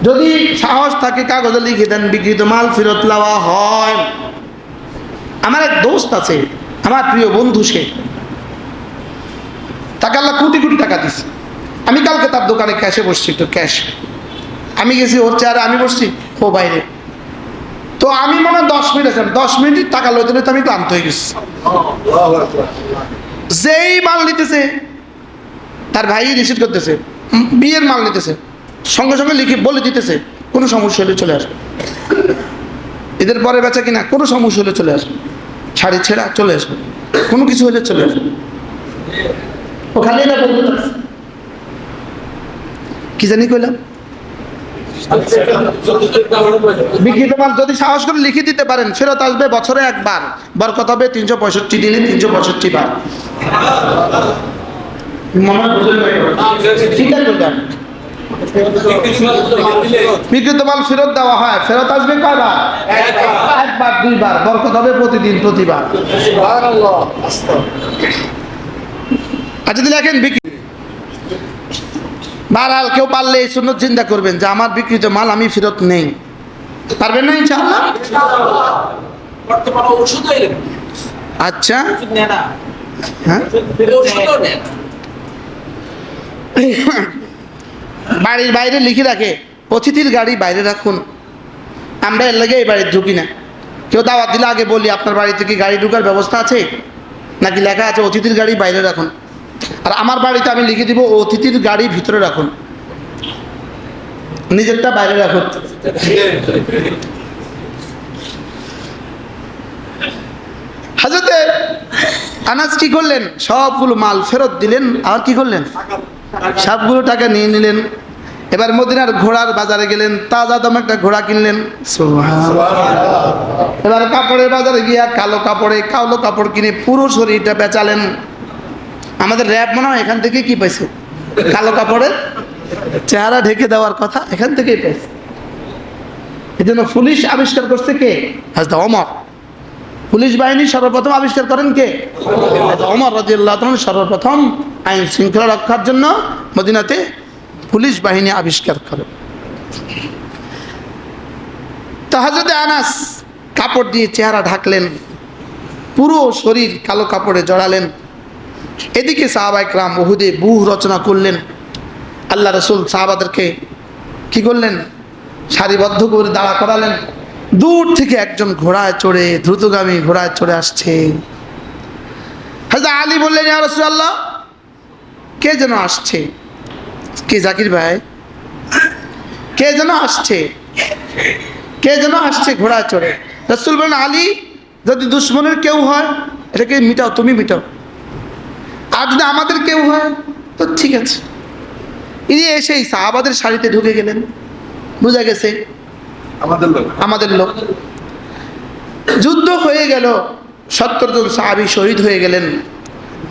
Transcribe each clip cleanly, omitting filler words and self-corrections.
যদি সাহস থাকে কাগজে লিখে দেন বিক্রিত মাল ফেরত লওয়া হয়। আমার এক দোস্ত আছে, আমার প্রিয় বন্ধু, সে তাকে আল্লাহ কোটি কোটি টাকা দিছে। আমি কালকে তার দোকানে ক্যাশে বসছি, একটু ক্যাশ, আমি গেছি ওর চেয়ারে, আমি বসছি ও বাইরে। তো আমি মনে হয় 10 মিনিট আছিলাম, 10 মিনিট টাকা লইতে লইতে আমি ক্লান্ত হয়ে গেছি। যেই মাল নিতেছে, তার ভাই রিসিভ করতেছে, বিয়ের মাল নিতেছে, সঙ্গে সঙ্গে লিখে বলে দিতেছে কোনো সমস্যা হলে চলে আসবে, এদের পরে বেচা কিনা কোনো সমস্যা হলে চলে আসবে, শাড়ি ছেঁড়া চলে আসবে, কোনো কিছু হলে চলে আসবে। ও খালি এটা বলতে থাকছে। কি জানি কইলাম, বিক্রিত মাল যদি সাহস করে লিখে দিতে পারেন ফেরত আসবে বছরে একবার, বরকত হবে 365 দিনে 365 বার। বিক্রিত মাল ফেরত দেওয়া হয়, ফেরত আসবে কয়বার? একবার, দুইবার, বরকত হবে প্রতিদিন, প্রতিবার। আর যদি দেখেন বারহাল কেউ পারলে এই সুন্নত চিন্তা করবেন যে আমার বিক্রিত মাল আমি ফেরত নেই, পারবেন না ইনশাআল্লাহ? আচ্ছা, হ্যাঁ, বাড়ির বাইরে লিখে রাখে অতিথির গাড়ি বাইরে রাখুন, আমরা এর লাগে এই বাড়ি ঢুকি না। কেউ দাওয়াত দিলে আগে বলি আপনার বাড়িতে কি গাড়ি ঢুকার ব্যবস্থা আছে, নাকি লেখা আছে অতিথির গাড়ি বাইরে রাখুন। আর আমার বাড়িতে আমি লিখে দিব অতিথির গাড়ি ভিতরে রাখুন, নিজেরটা বাইরে রাখুন। হযরতে আনাস কি করলেন, সবগুলো মাল ফেরত দিলেন, আর কি করলেন, সবগুলো টাকা নিয়ে নিলেন। এবার মদিনার ঘোড়ার বাজারে গেলেন, তাজা দাম একটা ঘোড়া কিনলেন। এবার কাপড়ের বাজারে গিয়া কালো কাপড় কিনে পুরো শরীরটা বেচালেন। আমাদের র‍্যাব মনে হয় এখান থেকে কি পাইছে, কালো কাপড়ের চেহারা ঢেকে দেওয়ার কথা এখান থেকেই পাইছে। এই জন্য পুলিশ আবিষ্কার করছে কে? হযরত ওমর। পুলিশ বাহিনী সর্বপ্রথম আবিষ্কার করেন কে? ওমর রাদিয়াল্লাহু তাআলা সর্বপ্রথম আইন শৃঙ্খলা রক্ষার জন্য মদিনাতে পুলিশ বাহিনী আবিষ্কার করেন। তো হযরত আনাস কাপড় দিয়ে চেহারা ঢাকলেন, পুরো শরীর কালো কাপড়ে জড়ালেন। এদিকে সাহাবায়ে কেরাম উহুদে বুহ রচনা করলেন। আল্লাহ রাসূল সাহাবাদেরকে কি করলেন, সারিবদ্ধ করে দাঁড়া করালেন। দূর থেকে একজন ঘোড়ায় চড়ে, দ্রুতগামী ঘোড়ায় চড়ে আসছে। হযরত আলী বললেন, ইয়া রাসূলুল্লাহ, কে যেন আসছে। কে? জাকির ভাই, কে যেন আসছে, কে যেন আসছে ঘোড়ায় চড়ে। রাসূল বলেন, আলী, যদি দুশমনের কেউ হয় এটাকে মিটাও, তুমি মিটাও, আর যদি আমাদের কেউ হয় তো ঠিক আছে। ইনি এসেই সাহাবাদের সারিতে ঢুকে গেলেন, বুঝা গেছে আমাদের লোক। যুদ্ধ হয়ে গেল, 70 জন সাহাবী শহীদ হয়ে গেলেন।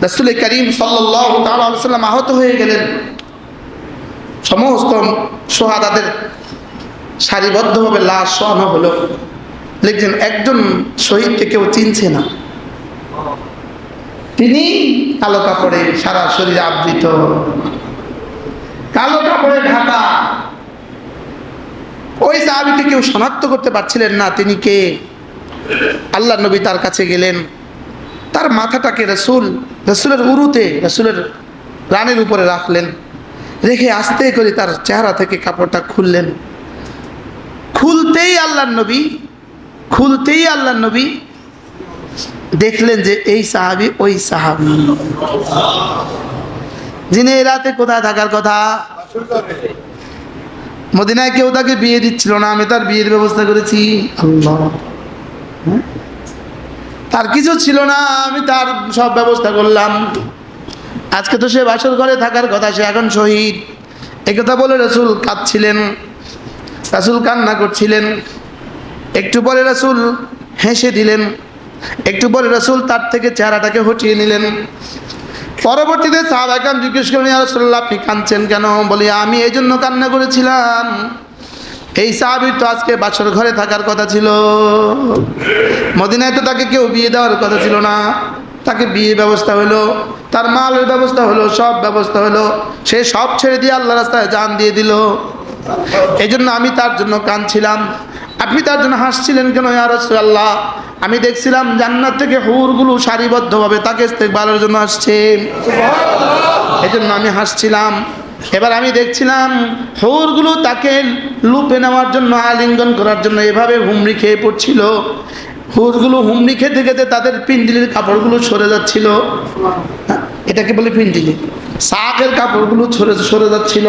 রাসূল করিম সাল্লাল্লাহু তাআলা আলাইহি ওয়াসাল্লাম আহত হয়ে গেলেন। সমস্ত শহাদাদের সারিবদ্ধভাবে লাশ শোয়ানো হলো। দেখছেন একজন শহীদকে কেউ চিনছে না, তিনি কালো কাপড়ে সারা শরীর আবৃত, কালো কাপড়ে ঢাকা। ওই সাহাবীকে কেউ শনাক্ত করতে পারছিলেন না তিনি কে। আল্লাহ নবী তার কাছে গেলেন, তার মাথাটাকে রাসূলের উরুতে, রাসূলের রানের উপরে রাখলেন, রেখে আস্তে করে তার চেহারা থেকে কাপড়টা খুললেন। খুলতেই আল্লাহর নবী দেখলেন যে এই সাহাবী ওই সাহাবী যিনি এই রাতে কোথায় থাকার কথা। মদিনায় কেউ তাকে বিয়ে দিচ্ছিল না, আমি তার বিয়ের ব্যবস্থা করেছি। আল্লাহ, তার কিছু ছিল না, আমি তার সব ব্যবস্থা করলাম। আজকে তো সে বাসর ঘরে থাকার কথা, সে এখন শহীদ। একথা বলে রাসূল কাঁদছিলেন, রাসূল কান্না করছিলেন। একটু পরে রাসূল হেসে দিলেন, একটু পরে রাসূল তার থেকে চেহারাটাকে হটিয়ে নিলেন। পরবর্তীতে সাহাবায়ে কেরাম জিজ্ঞেস করলেন, ইয়া রাসূলুল্লাহ, আপনি কাঁদছেন কেন? বলি, আমি এই জন্য কান্না করেছিলাম, এই সাহাবীর তো আজকে বাসর ঘরে থাকার কথা ছিল। মদিনায় তো তাকে কেউ বিয়ে দেওয়ার কথা ছিল না, তাকে বিয়ে ব্যবস্থা হলো, তার মালের ব্যবস্থা হলো, সব ব্যবস্থা হলো, সে সব ছেড়ে দিয়ে আল্লাহর রাস্তায় জান দিয়ে দিল। এই জন্য আমি তার জন্য কাঁদছিলাম। আপনি তার জন্য হাসছিলেন কেন ইয়া রাসূলুল্লাহ? আমি দেখছিলাম জান্নাত থেকে হুরগুলো সারিবদ্ধভাবে তাকে ইস্তেকবালের জন্য আসছে, এই জন্য আমি হাসছিলাম। এবার আমি দেখছিলাম হুরগুলো তাকে লুপে নেওয়ার জন্য, আলিঙ্গন করার জন্য এভাবে হুমড়ি খেয়ে পড়ছিল। হুরগুলো হুমড়ি খেতে খেতে তাদের পিন্ডিলির কাপড়গুলো সরে যাচ্ছিল। এটাকে বলে পিন্ডিলি। সাকের কাপড়গুলো সরে যাচ্ছিল।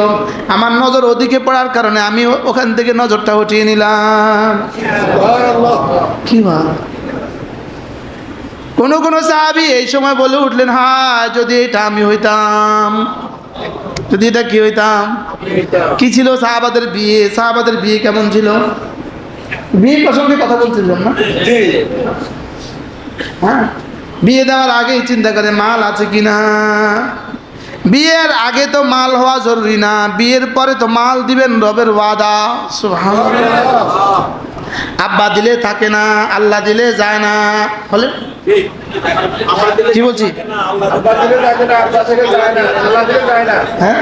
আমার নজর ওদিকে পড়ার কারণে আমি ওখান থেকে নজরটা হটিয়ে নিলাম। কি বল? কোন কোন সাহাবী এই সময় বলে উঠলেন, হ্যাঁ যদি এটা আমি হইতাম, যদি এটা কি হইতাম। কি ছিল সাহাবাদের বিয়ে? সাহাবাদের বিয়ে কেমন ছিল? বিয়ে প্রসঙ্গে কথা বলছিলাম না? হ্যাঁ, বিয়ে দেওয়ার আগেই চিন্তা করে মাল আছে কিনা। বিয়ের আগে তো মাল হওয়া জরুরি না, বিয়ের পরে তো মাল দিবেন রবের ওয়াদা। সুবহানাল্লাহ। আব্বা দিলে থাকে না, আল্লাহ দিলে যায় না। বলে কি বলছি? হ্যাঁ,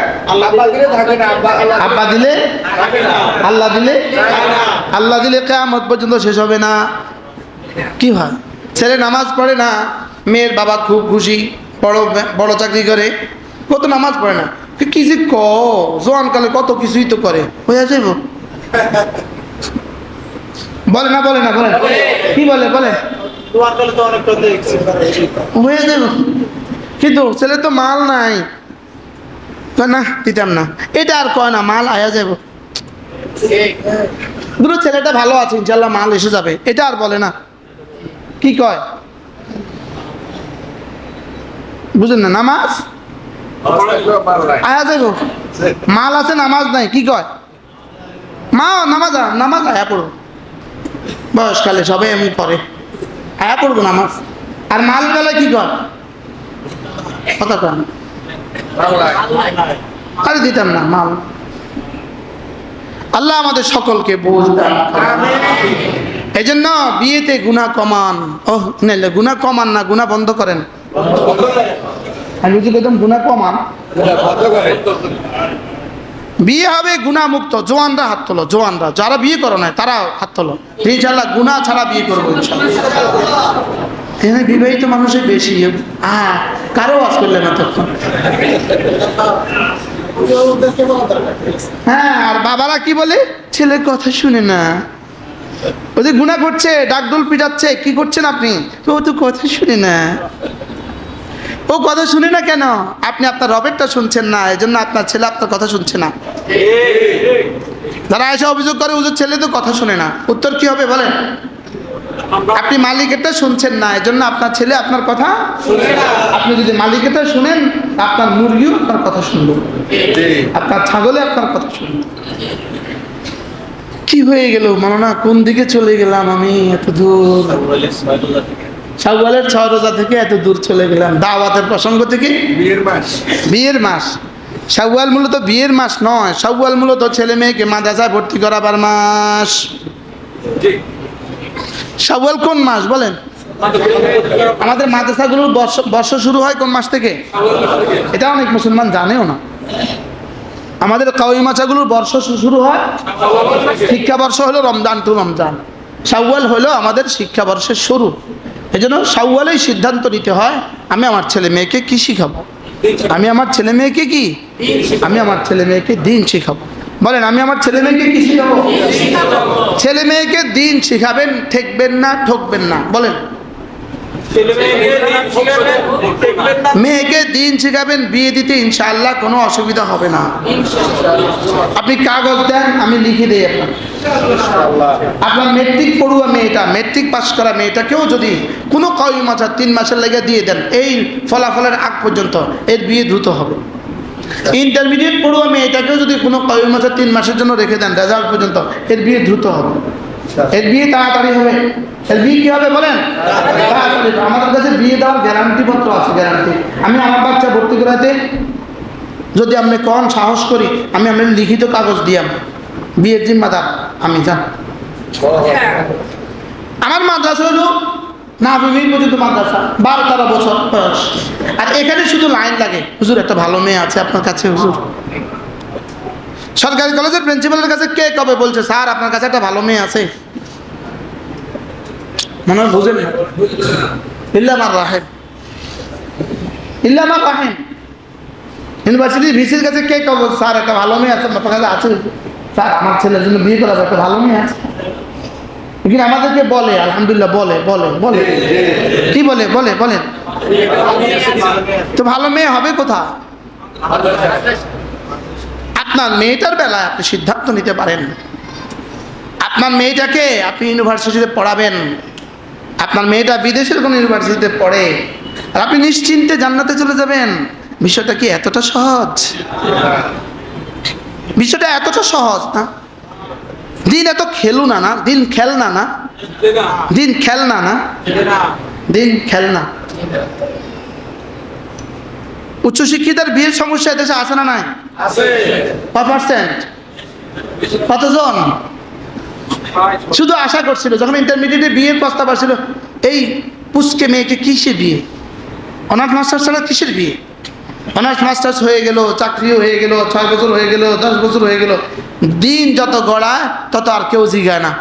আব্বা দিলে, আল্লাহ দিলে, আল্লাহ দিলে কিয়ামত পর্যন্ত শেষ হবে না। কি হয়? ছেলে নামাজ পড়ে না, মেয়ের বাবা খুব খুশি, বড় চাকরি করে, কত নামাজ পড়ে না, কি যে জোয়ানকালে কত কিছুই তো করে, হয়ে যাইব। বলে না, বলে না, বলে কি বলে, বলে হয়ে যাইব, কিন্তু ছেলে তো মাল নাই, না দিতাম না, এটা আর কয় না, মাল আয়া যাব। দুটো ছেলেটা ভালো আছে, ইনশাল্লাহ মাল এসে যাবে, এটা আর বলে না। কি কয় বুঝেন না? নামাজ আয়া যাইব, মাল আছে নামাজ নাই, কি কয়? মা নামাজ নামাজ আয়া পড়ব, বয়সকালে সবাই এমনি পড়ে, আয়া পড়বো নামাজ। আর মাল বেলায় কি কয়? কথা কয় না, আরে দিতাম না মাল। আল্লাহ আমাদের সকলকে বুঝ দান করেন। এই জন্য বিয়েতে গুনাহ কমান। ওহ নাইলে গুনাহ কমান না, গুনাহ বন্ধ করেন। আমি যদি একদম গুনাহ কমান, বিয়ে হবে গুনাহ মুক্ত। জোয়ানরা হাত তোলো, জোয়ানরা যারা বিয়ে করো না তারা হাত তোলো, ইনশাআল্লাহ গুনাহ ছাড়া বিয়ে করবো ইনশাআল্লাহ। এখানে বিবাহিত মানুষের বেশি, কারো আজ করলে না তখন। হ্যাঁ, আর বাবারা কি বলে? ছেলের কথা শুনে না, ওই যে গুনাহ করছে, ডাকডোল পিটাচ্ছে, কি করছেন আপনি? ও তো কথা শুনে না। ও কথা শুনে না কেন? আপনি আপনার রবেরটা শুনছেন না, এই জন্য আপনার ছেলে আপনার কথা শুনছে না। যারা এসে অভিযোগ করে ওদের ছেলে তো কথা শুনে না, উত্তর কি হবে বলেন? আপনি মালিকেরটা শুনছেন না, এই জন্য আপনার ছেলে আপনার কথা শুনে না। আপনি যদি মালিকেরটা শুনেন, আপনার মুরগিও আপনার কথা শুনবে, আপনার ছাগলে আপনার কথা শুনবে। কি হয়ে গেল মাওলানা, কোন দিকে চলে গেলাম আমি? এত দূর শাওয়ালের 6 রোজা থেকে এত দূর চলে গেলাম, দাওয়াতের প্রসঙ্গ থেকে বিয়ের মাস। শাওয়াল মূলত বিয়ের মাস নয়, শাওয়াল মূলত ছেলে মেয়েকে মাদ্রাসায় ভর্তি করাবার মাস। শাওয়াল কোন মাস বলেন? আমাদের মাদ্রাসাগুলোর বর্ষ শুরু হয় কোন মাস থেকে? এটা অনেক মুসলমান জানেও না। আমাদের কাওয়ি মাসাগুলোর বর্ষ শুরু হয়, শিক্ষাবর্ষ হলো রমজান টু রমজান, শাওয়াল হলো আমাদের শিক্ষাবর্ষের শুরু। এই জন্য শাওয়ালেই সিদ্ধান্ত নিতে হয়, আমি আমার ছেলে মেয়েকে কি শিখাবো। আমি আমার ছেলে মেয়েকে কি, আমি আমার ছেলে মেয়েকে দিন শিখাবো। বলেন, আমি আমার ছেলে মেয়েকে কি শিখাবো? ছেলে মেয়েকে দিন শিখাবেন, ঠেকবেন না, ঠকবেন না। বলেন, মেয়েকে দিন শিখাবেন, বিয়ে দিতে ইনশাআল্লাহ কোনো অসুবিধা হবে না। আপনি কাগজ দেন, আমি লিখে দিই আপনার মেট্রিক পড়ুয়া মেয়েটা, মেট্রিক পাস করা মেয়েটাকেও যদি কোনো কাওয়ি মাস 3 মাসের লেগে দিয়ে দেন, এই ফলাফলের আগ পর্যন্ত এর বিয়ে দ্রুত হবে। ইন্টারমিডিয়েট পড়ুয়া মেয়েটাকেও যদি কোনো কাওয়ি মাস 3 মাসের জন্য রেখে দেন, রেজাল্ট পর্যন্ত, এর বিয়ে দ্রুত হবে, এর বিয়ে তাড়াতাড়ি হবে। এর বিয়ে কি হবে বলেন? তাড়াতাড়ি। আমাদের কাছে বিয়ে দেওয়ার গ্যারান্টি পত্র আছে, গ্যারান্টি। আমি আমার বাচ্চা ভর্তি করাতে যদি আপনি কন সাহস করি, আমি লিখিত কাগজ দিয়াম, বিয়ের জিম্মাদার আমি, যান। আমার মাদ্রাসা হলো নাফিমির পর্যন্ত মাদ্রাসা, 12-13 বছর বয়স। আর এখানে শুধু লাইন লাগে, হুজুর একটা ভালো মেয়ে আছে আপনার কাছে, হুজুর সরকারি কলেজের প্রিন্সিপালের কাছে কে কবে বলছে স্যার আপনার কাছে একটা ভালো মেয়ে আছে? মনে হয় বুঝেন না। ইল্লামার রাহেম, ইল্লামার রাহেম। ইউনিভার্সিটির ভিসির কাছে কে কবে স্যার একটা ভালো মেয়ে আছে আপনার কাছে? আছে স্যার, আমার ছেলের জন্য বিয়ে করাবে, একটা ভালো মেয়ে আছে। কিন্তু আমাদেরকে বলে আলহামদুলিল্লাহ, বলে বলে বলে কি বলে বলে বলেন তো ভালো মেয়ে হবে কোথা? আপনার মেয়েটার বেলায় আপনি সিদ্ধান্ত নিতে পারেন। আপনার মেয়েটাকে আপনি ইউনিভার্সিটিতে পড়াবেন, আপনার মেয়েটা বিদেশের কোনো ইউনিভার্সিটিতে পড়ে, আর আপনি নিশ্চিন্তে জান্নাতে চলে যাবেন। বিষয়টা কি এতটা সহজ? বিষয়টা এতটা সহজ না। দিন এত খেলুনা না, দিন খেলনা না, দিন খেলনা না, দিন খেলনা। উচ্চশিক্ষিতার বিয়ের সমস্যা দেশে আছে না নাই? %? কতজন শুধু আশা করছিল যখন ইন্টারমিডিয়েটে বিয়ের প্রস্তাব আসছিল, এই পুচকে মেয়েকে কিসে বিয়ে? অনার্স মাস্টার্স ছাড়া কিসের বিয়ে? অনার্স মাস্টার্স হয়ে গেল, চাকরিও হয়ে গেল, 6 বছর হয়ে গেল, 10 বছর হয়ে গেল, দিন যত গড়ায় তত আর কেউ জিগায় না।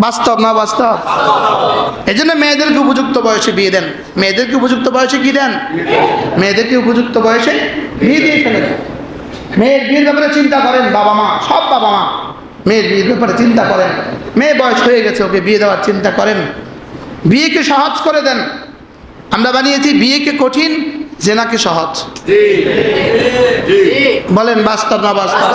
বাস্তব না বাস্তব? এই জন্য মেয়েদেরকে উপযুক্ত বয়সে বিয়ে দেন। মেয়েদেরকে উপযুক্ত বয়সে কি দেন? মেয়েদেরকে উপযুক্ত বয়সে বিয়ে দিয়ে ফেলেন। মেয়ের বিয়ের ব্যাপারে চিন্তা করেন বাবা মা, সব বাবা মা মেয়ের বিয়ের ব্যাপারে চিন্তা করেন। মেয়ে বয়স হয়ে গেছে, ওকে বিয়ে দেওয়ার চিন্তা করেন। বিয়েকে সহজ করে দেন। আমরা বানিয়েছি বিয়েকে কঠিন, জেনাকে সহজ। বলেন বাস্তব না বাস্তব?